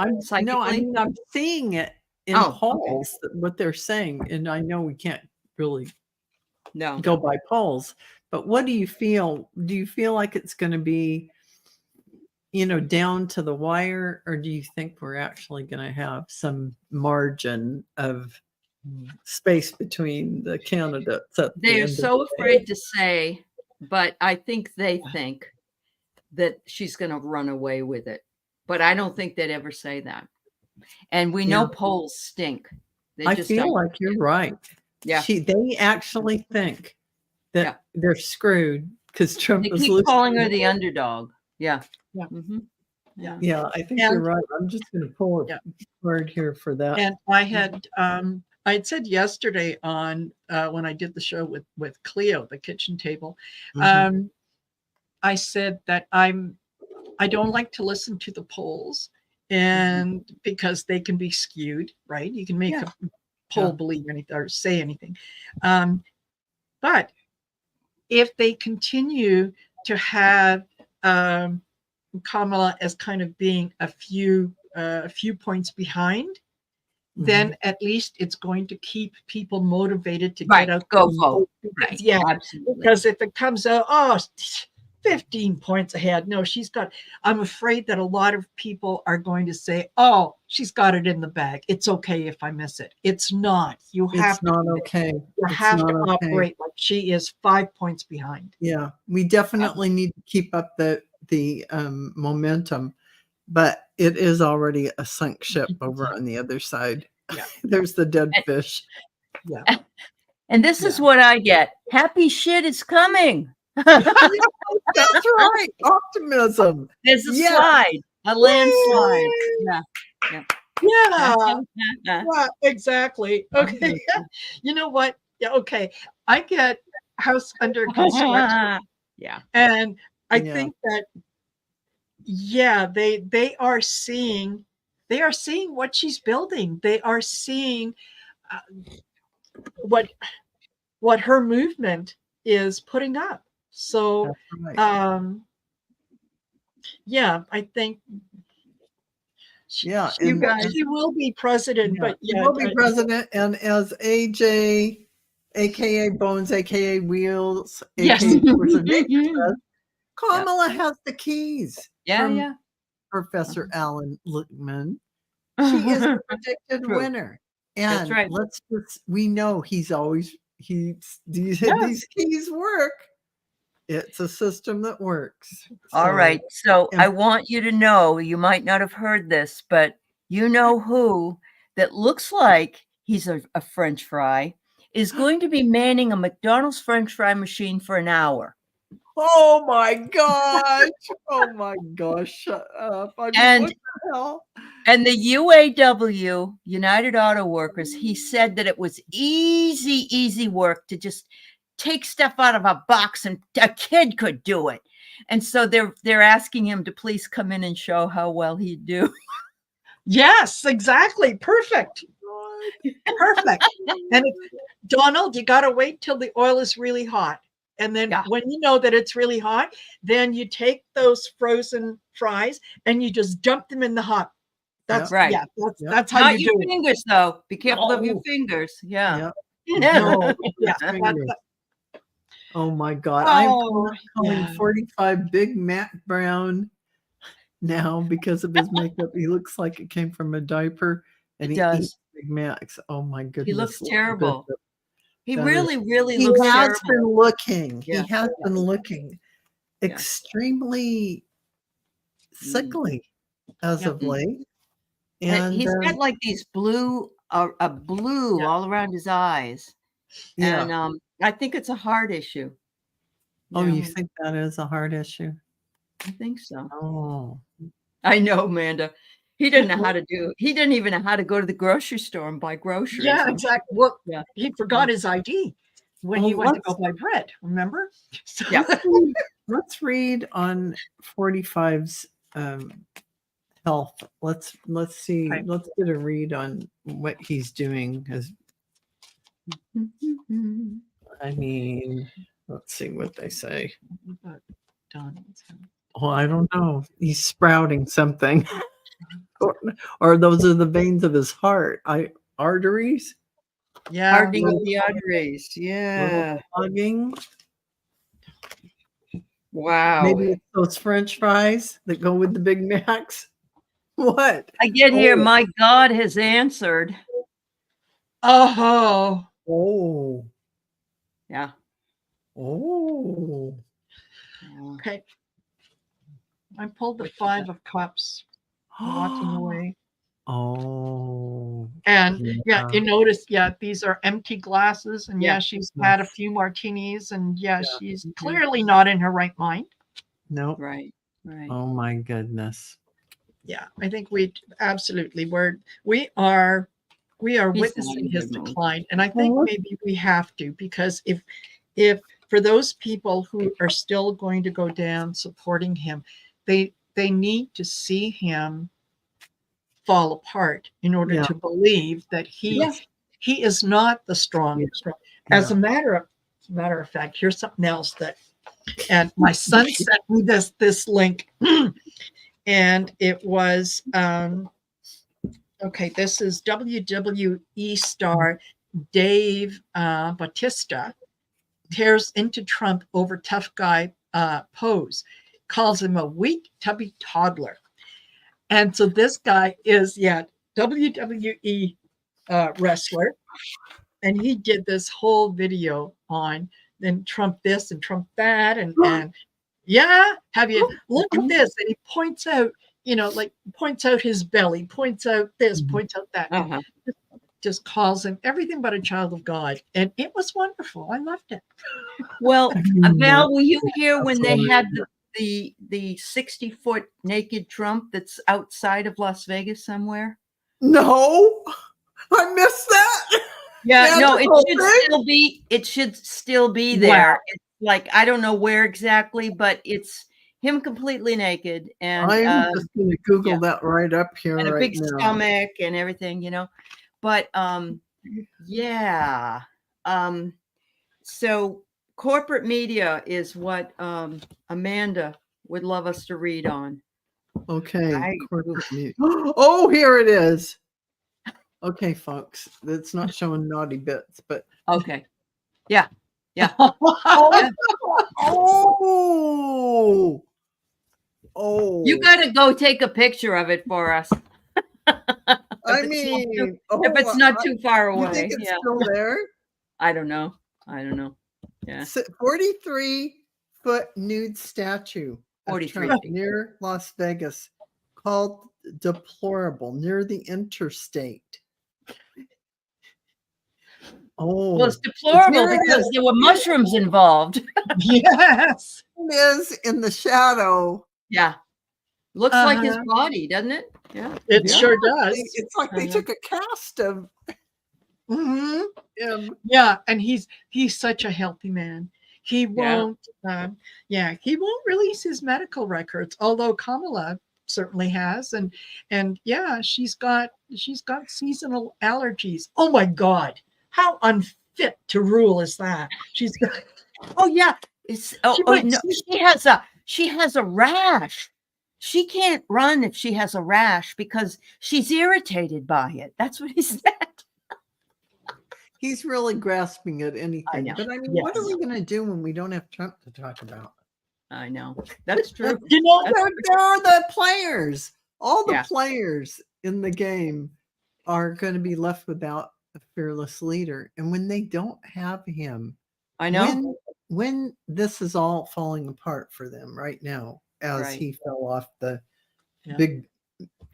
seeing it in polls, what they're saying, and I know we can't really go by polls, but what do you feel? Do you feel like it's going to be, down to the wire, or do you think we're actually going to have some margin of space between the candidates? They are so afraid to say, but I think they think that she's going to run away with it. But I don't think they'd ever say that. And we know polls stink. I feel like you're right. Yeah. They actually think that they're screwed because Trump is losing. Calling her the underdog. Yeah. Yeah. Mm-hmm. Yeah, I think you're right. I'm just going to pull a word here for that. And I had said yesterday on when I did the show with Cleo, the kitchen table, I said that I don't like to listen to the polls, and because they can be skewed, right? You can make a poll believe anything or say anything. But if they continue to have Kamala as kind of being a few points behind, then at least it's going to keep people motivated to get out. Go vote. Right. Yeah, absolutely. Because if it comes out, 15 points ahead. No, I'm afraid that a lot of people are going to say, oh, she's got it in the bag. It's okay if I miss it. It's not. You have to operate like she is 5 points behind. Yeah, we definitely need to keep up the momentum, but it is already a sunk ship over on the other side. Yeah. There's the dead fish. Yeah. And this is what I get. Happy shit is coming. That's right. Optimism. There's a slide, a landslide. Yeah, exactly. Okay. You know what? Yeah, okay. I get house under construction. And I think that they are seeing what she's building. They are seeing what her movement is putting up. So, I think she will be president. But she will be president, and as AJ, aka Bones, aka Wheels, aka Kamala has the keys. Professor Alan Lichtman. She is a predicted winner, and we know these keys work. It's a system that works. All right. So I want you to know, you might not have heard this, but you know who that looks like he's a French fry is going to be manning a McDonald's French fry machine for an hour. Oh my gosh. Oh my gosh. Shut up. I mean, what the hell? And the UAW, United Auto Workers, he said that it was easy work to just take stuff out of a box, and a kid could do it. And so they're asking him to please come in and show how well he'd do. Yes, exactly. Perfect. Perfect. And Donald, you got to wait till the oil is really hot. And then when you know that it's really hot, then you take those frozen fries and you just dump them in the hot. That's right. Yeah, that's how Not you your do fingers, though. Be careful of your fingers. Yeah. No, oh my God. I'm calling 45 Big Mac Brown now because of his makeup. He looks like it came from a diaper, and he eats Big Macs. Oh my goodness. He looks terrible. He really looks terrible. He has been looking extremely sickly as of late. And he's got like these blue all around his eyes. And I think it's a heart issue. Oh, you think that is a heart issue? I think so. Oh. I know, Amanda. He didn't know how to he didn't even know how to go to the grocery store and buy groceries. Yeah, exactly. Well, he forgot his ID when he went to go buy bread, remember? So. Yeah. Let's read on 45's health. Let's see. Okay. Let's get a read on what he's doing. I mean, let's see what they say. Oh, I don't know. He's sprouting something. or those are the veins of his heart. Arteries? Yeah. Hardening of the arteries. Yeah. Plugging. Wow. Maybe it's those French fries that go with the Big Macs. What? I get here. My God has answered. Oh. Oh. Yeah. Oh. Okay. I pulled the 5 of Cups, walking away. Oh. And you notice, these are empty glasses, and she's had a few martinis, and she's clearly not in her right mind. No. Right. Oh my goodness. Yeah, I think we are witnessing his decline, and I think maybe we have to, because if for those people who are still going to go down supporting him, they need to see him fall apart in order to believe that he is not the strong. As a matter of fact, here's something else that, and my son sent me this link, and it was okay. This is WWE star Dave Bautista tears into Trump over tough guy pose, calls him a weak, tubby toddler. And so this guy is, WWE wrestler. And he did this whole video on then Trump this and Trump that. And have you look at this? And he points out, points out his belly, points out this, points out that. Just calls him everything but a child of God. And it was wonderful. I loved it. Well, Val, were you here when they had the 60-foot naked Trump that's outside of Las Vegas somewhere? No, I missed that. Yeah, no, it should still be there. Wow. It's like, I don't know where exactly, but it's him completely naked. And I'm just going to Google that right up here. And a big stomach and everything, But so corporate media is what Amanda would love us to read on. Okay. Corporate media. Oh, here it is. Okay, folks. It's not showing naughty bits, but okay. Yeah. Oh. You gotta go take a picture of it for us. I mean, if it's not too far away. You think it's still there? I don't know. Yeah. 43-foot nude statue 43 near Las Vegas called deplorable near the interstate. Well, it's Oh, deplorable here it because is. there were mushrooms involved. Yes. It is in the shadow. Yeah. Looks like his Uh-huh. body, doesn't it? Yeah. It Yeah, sure does. it's like they took a cast of Mhm. him. Yeah, and he's such a healthy man. He Yeah. won't, he won't release his medical records, although Kamala certainly has, and yeah, she's got seasonal allergies. Oh my God, how unfit to rule is that? She's got, Oh yeah. It's she oh might no, see, she has a rash. She can't run if she has a rash because she's irritated by it. That's what he said. He's really grasping at I anything. know. But I mean, what are yes. we going to do when we don't have Trump to talk about? I know. That's true. You know, That's There are the players. All the Yeah. players in the game are going to be left without a fearless leader. And when they don't have him, I know. when this is all falling apart for them right now, as Right. he fell off the Yeah. big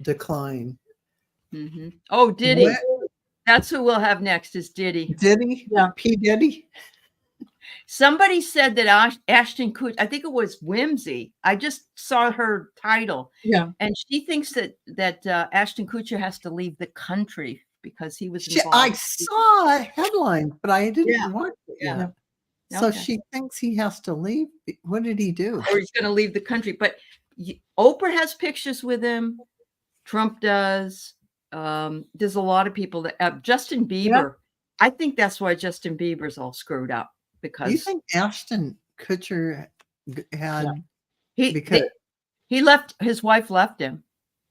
decline. Oh, Diddy. When- That's who we'll have next is Diddy. Diddy? Yeah. P. Diddy? Somebody said that Ashton Kutcher, I think it was Whimsy. I just saw her title. Yeah. And she thinks that Ashton Kutcher has to leave the country because he was I involved. saw a headline, but I didn't Yeah. watch it Yeah. yet. So Okay. she thinks he has to leave. What did he do? Or he's going to leave the country. But Oprah has pictures with him. Trump does. There's a lot of people that Justin Bieber. I think that's why Justin Bieber's all screwed up because Do you think Ashton Kutcher had he left, his wife left him.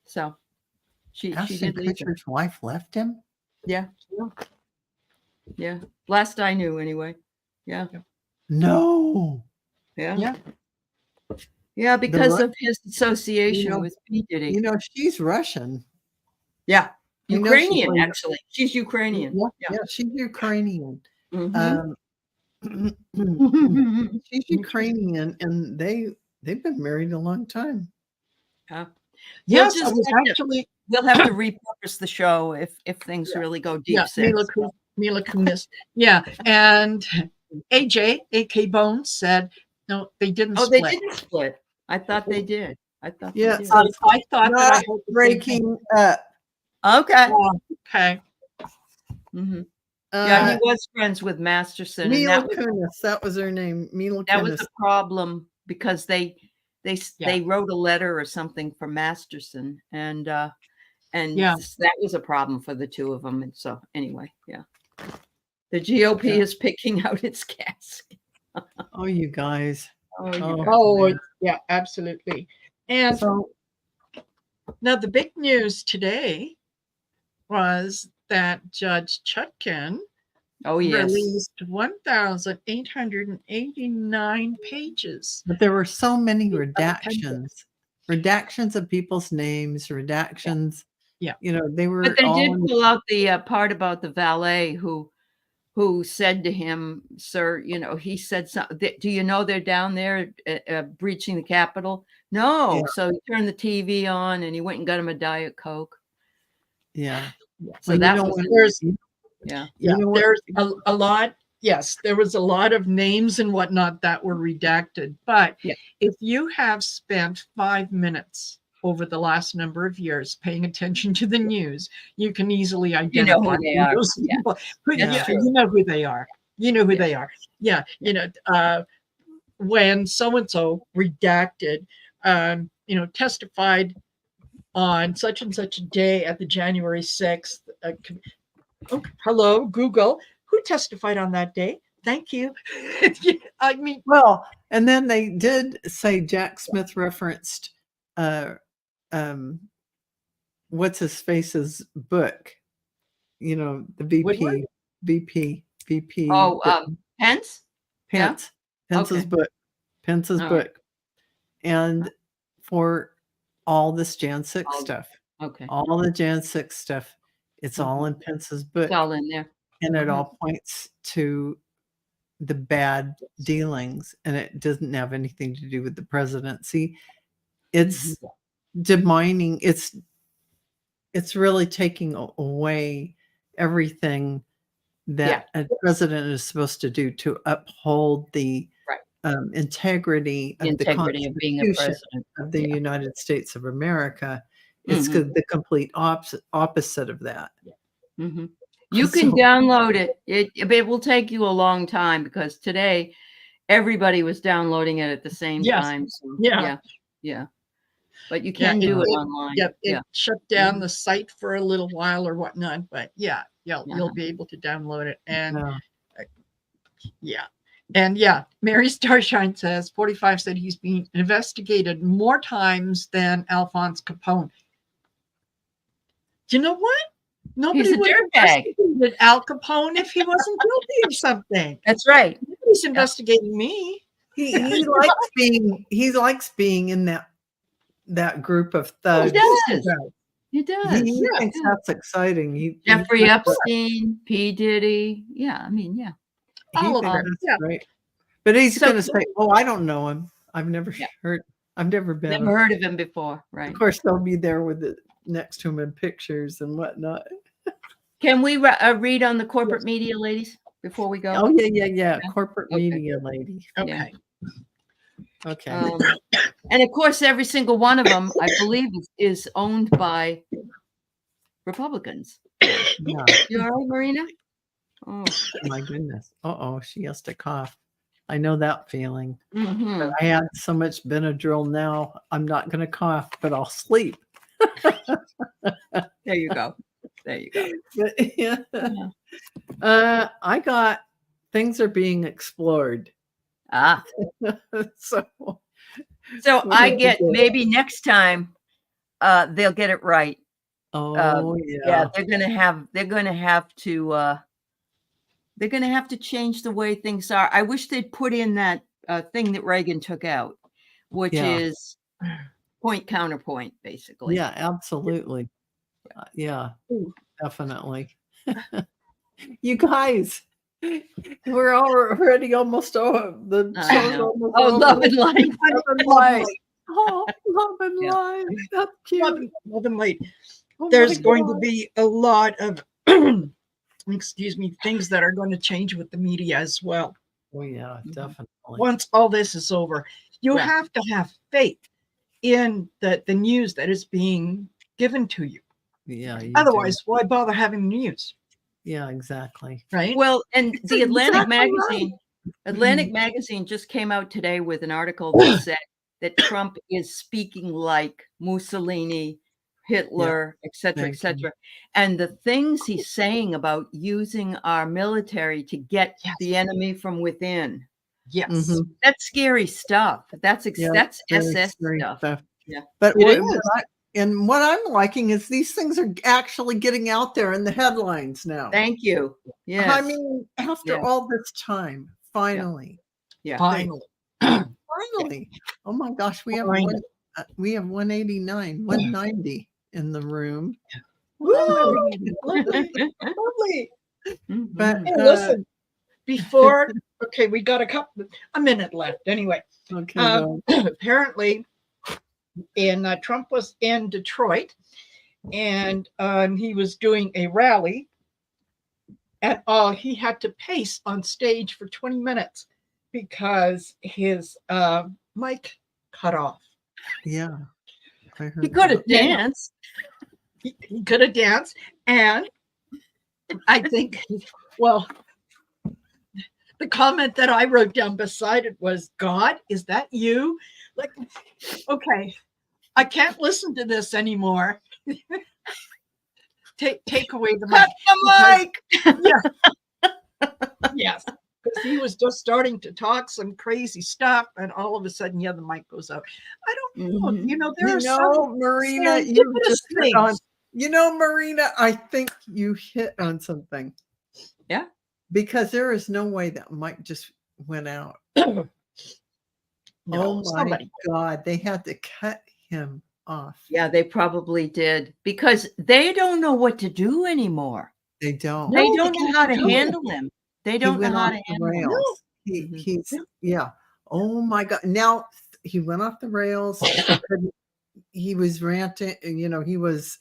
So she Ashton did leave him. Kutcher's wife left him? Yeah. Yeah. Last I knew anyway. Yeah. No. Yeah. Yeah. Yeah, because of his association with P. Diddy. You know, she's Russian. Yeah. I know Ukrainian, actually. She's Ukrainian. Yeah, she's Ukrainian. Mhm. She's Ukrainian, and they've been married a long time. Yeah. Yes, I was actually. We'll have to repurpose the show if things really go deep. Mila Kunis. Yeah, and AJ, AK Bones said no, they didn't. Oh, split. they didn't split. I thought they did. I thought they did. I thought that I heard breaking up. Okay. Okay. Yeah, he was friends with Masterson. Mila Kunis, that was her name. Mila Kunis. That was a problem because they wrote a letter or something for Masterson, and that was a problem for the two of them. And so anyway, yeah, the GOP is picking out its casket. Oh, you guys. Yeah, absolutely. And so now the big news today was that Judge Chutkan released 1,889 pages. But there were so many redactions of people's names, redactions. Yeah. You know, they were. But they did pull out the part about the valet who said to him, "Sir, you know," he said something. Do you know they're down there breaching the Capitol? No. Yeah. So he turned the TV on and he went and got him a Diet Coke. Yeah. So that was there's a lot. Yes, there was a lot of names and whatnot that were redacted. But if you have spent 5 minutes over the last number of years paying attention to the news, you can easily identify those people. You know who they are. You know who they are. Yeah. You know, when so-and-so redacted, testified on such and such a day at the January 6th. Hello, Google. Who testified on that day? Thank you. I mean, well, and then they did say Jack Smith referenced what's his face's book, you know, the VP. Oh, Pence? Pence's book. Pence's book. And for all this Jan 6 stuff. Okay. All the Jan 6 stuff. It's all in Pence's book. It's all in there. And it all points to the bad dealings, and it doesn't have anything to do with the presidency. It's demining. It's really taking away everything that a president is supposed to do to uphold the integrity The of the integrity of being a Constitution president. of the United States of America. It's the complete opposite of that. You can download it. It will take you a long time because today everybody was downloading it at the same time. So, yeah. But you can do it online. It shut down the site for a little while or whatnot, but you'll be able to download it. And Mary Starshine says 45 said he's being investigated more times than Alphonse Capone. Do you know what? Nobody would have investigated Al Capone if he wasn't guilty of something. That's right. Nobody's investigating me. He likes being in that group of thugs. He does. He thinks that's exciting. Jeffrey Epstein, P. Diddy. Yeah, I mean, all of them. Right. But he's going to say, "Oh, I don't know him. I've never heard. I've never been. Never heard of him before." Right. Of course, they'll be there with it next to him in pictures and whatnot. Can we read on the corporate media, ladies, before we go? Oh yeah. Corporate media, lady. Okay. Okay. And of course, every single one of them, I believe, is owned by Republicans. Yeah. You all right, Marina? Oh my goodness. She has to cough. I know that feeling. But I had so much Benadryl now. I'm not going to cough, but I'll sleep. There you go. But, I got things are being explored. So I get maybe next time they'll get it right. They're gonna have to change the way things are. I wish they'd put in that thing that Reagan took out, which is point counterpoint, basically. Yeah, absolutely. Definitely. You guys, we're already almost over. The show's almost over. Love and light. Love and light. That's cute. Love and light. There's going to be a lot of things that are going to change with the media as well. Oh yeah, definitely. Once all this is over, you have to have faith in the news that is being given to you. Yeah. Otherwise, why bother having news? Yeah, exactly. Right. Well, and the Atlantic magazine just came out today with an article that said that Trump is speaking like Mussolini, Hitler, etc., etc. And the things he's saying about using our military to get the enemy from within. Yes. That's scary stuff. That's SS stuff. Yeah. But what I'm liking is these things are actually getting out there in the headlines now. Thank you. Yes. I mean, after all this time, finally. Finally. Finally. Oh my gosh, we have 189, 190 in the room. Lovely. But hey, listen, before we got a minute left anyway. Okay. Apparently Trump was in Detroit and he was doing a rally and he had to pace on stage for 20 minutes because his mic cut off. Yeah. He could have danced. He could have danced. And I think, the comment that I wrote down beside it was, "God, is that you?" Like, okay, I can't listen to this anymore. Take away the mic. Cut the mic. Yes. Because he was just starting to talk some crazy stuff, and all of a sudden, the mic goes out. I don't know. There are some Marina, Marina, I think you hit on something. Yeah. Because there is no way that mic just went out. Oh my God. They had to cut him off. Yeah, they probably did because they don't know what to do anymore. They don't. They don't know how to handle him. They don't know how to handle him. He's oh my God. Now he went off the rails. He was ranting, he was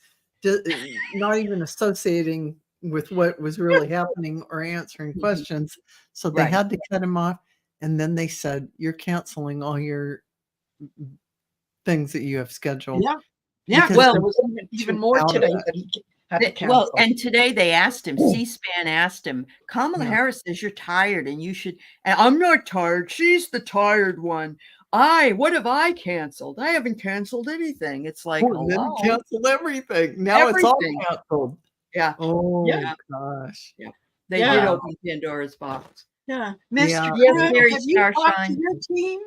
not even associating with what was really happening or answering questions. So they Right. had to cut him off. And then they said, you're canceling all your things that you have scheduled. Yeah. Yeah. Because Well, there was even more out of today it. that he had to Well, cancel. and today they asked him, C-SPAN asked him, Kamala Yeah. Harris says you're tired and you should, and I'm not tired. She's the tired one. What have I canceled? I haven't canceled anything. It's like, Oh, and then hello. he canceled everything. Now it's all Everything. canceled. Yeah. Oh Yeah. gosh. Yeah. They Yeah. did open Pandora's box. Yeah. Yeah. Mr. Yes, Crab, Mary have you talked to Starshine. your team?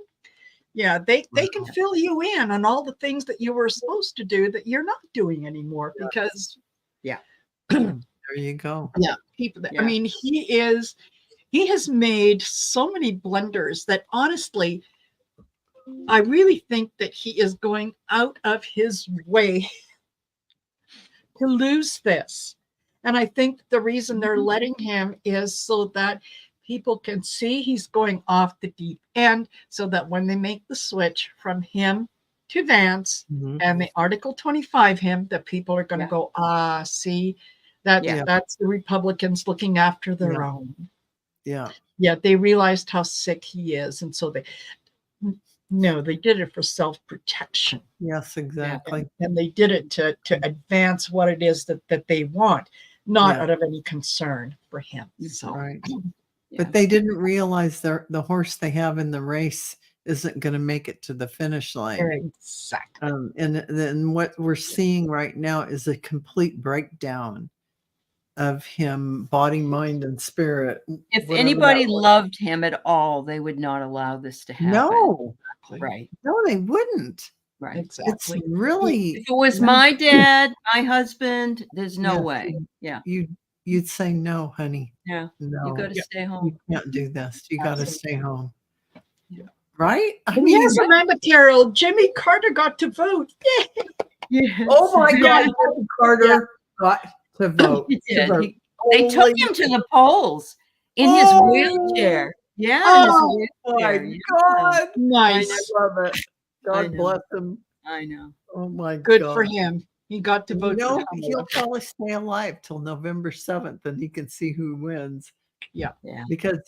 Yeah, they can Wow. fill you in on all the things that you were supposed to do that you're not doing anymore because There you go. yeah, people that, I Yeah. mean, he has made so many blunders that honestly, I really think that he is going out of his way to lose this. And I think the reason they're letting him is so that people can see he's going off the deep end, so that when they make the switch from him to Vance and the Article 25 him, that people are going to go, see, that's the Republicans looking after their own. Yeah. Yeah, they realized how sick he is. And so they did it for self-protection. Yes, exactly. And they did it to advance what it is that they want, not out of any concern for him. So right. But they didn't realize the horse they have in the race isn't going to make it to the finish line. exactly. And then what we're seeing right now is a complete breakdown of him, body, mind, and spirit. If whatever anybody that was. loved him at all, they would not allow this to happen. No, Right. no, they wouldn't. Right. Exactly. It's really, If it was my dad, my husband, there's no Yeah. way. Yeah. you'd say no, honey. Yeah. No, You got to stay you home. can't do this. You got to stay home. Yeah. Right? I And mean, here's a material. Jimmy Carter got to vote. Yes. oh my Yeah. God, Jimmy Carter got to vote. He did. To vote. They took him to the polls in his wheelchair. Yeah. Oh, in his my wheelchair. God. nice. I love it. I God know. bless him. I know. Oh my Good God. for him. He got to vote for He'll probably stay alive till November 7th and he can see who wins. Yeah. Because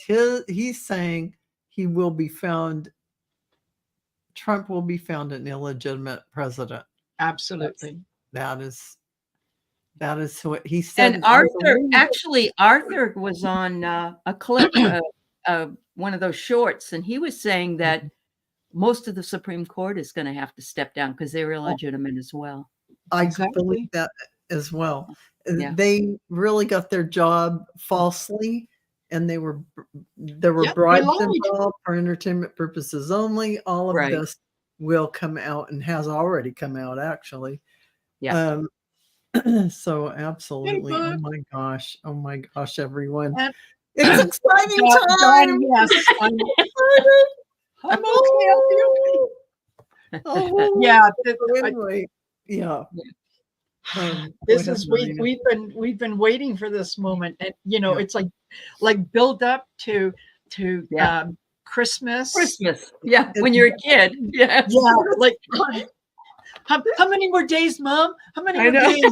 he's saying he will be found, Trump will be found an illegitimate president. Absolutely. That is what he said. And Arthur was on a clip, one of those shorts, and he was saying that most of the Supreme Court is going to have to step down because they're illegitimate as well. I believe that as well. Yeah. They really got their job falsely, and there were Yep, bribes they lied. involved for entertainment purposes only. All of this will come out and has already come out, actually. Yeah. So absolutely. Hey, Oh my gosh, everyone. And- It's exciting time. Yes. I'm okay. I'll be okay. Oh, Yeah. so anyway, yeah. This is we've been waiting for this moment, and it's like build up to Christmas. Yeah, when you're a kid. Yeah. Yeah, like how many more days, Mom? How many more days?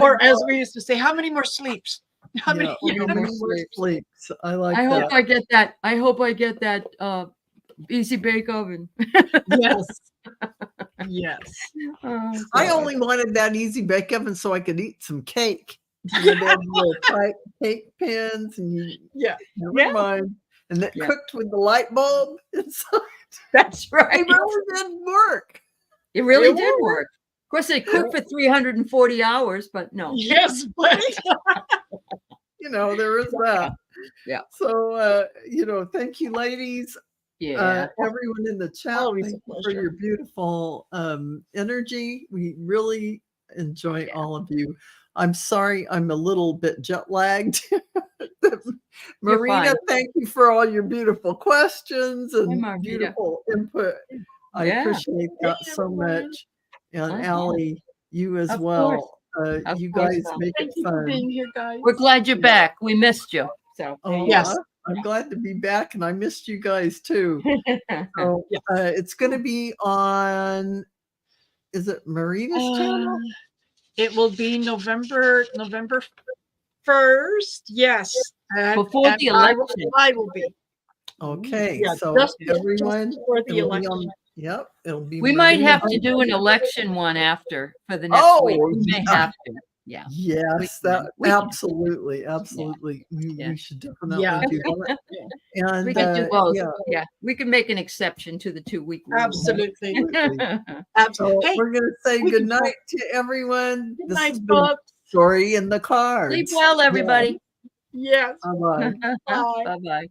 or as we used to say, how many more sleeps? How many more sleeps? I like that. I hope I get that easy bake oven. Yes. Yes. I only wanted that easy bake oven so I could eat some cake. They had little tight cake pins, and never mind. And that cooked with the light bulb inside. That's right. It really did work. It really did work. Of course, they cooked for 340 hours, but no. Yes, but there is that. Yeah. So, thank you, ladies. Yeah. Everyone in the chat, thank you for your beautiful energy. We really enjoy all of you. I'm sorry I'm a little bit jet lagged. Marina, thank you for all your beautiful questions and beautiful input. I appreciate that so much. And Allie, you as well. You guys make it fun. For being here, guys. We're glad you're back. We missed you. So yes. I'm glad to be back, and I missed you guys too. So it's going to be on. Is it Marina's channel? It will be November 1st. Yes. Before the election. I will be. Okay, Yeah, so just everyone, before the it'll be election. yep, it'll be We might Marina. have to do an election one after for the next week. Oh, We may yeah. have to. Yeah. Yes, We that can. absolutely, absolutely. Yeah. We should definitely Yeah. do that. We And could do both. yeah, Yeah. We can make an exception to the 2-week rule. Absolutely. absolutely. Absolutely. So Hey, we're gonna say we good can talk. night to everyone. Good This night, has been folks. Story in the Sleep Cards. well, everybody. Yes. Bye bye. Bye. Bye-bye.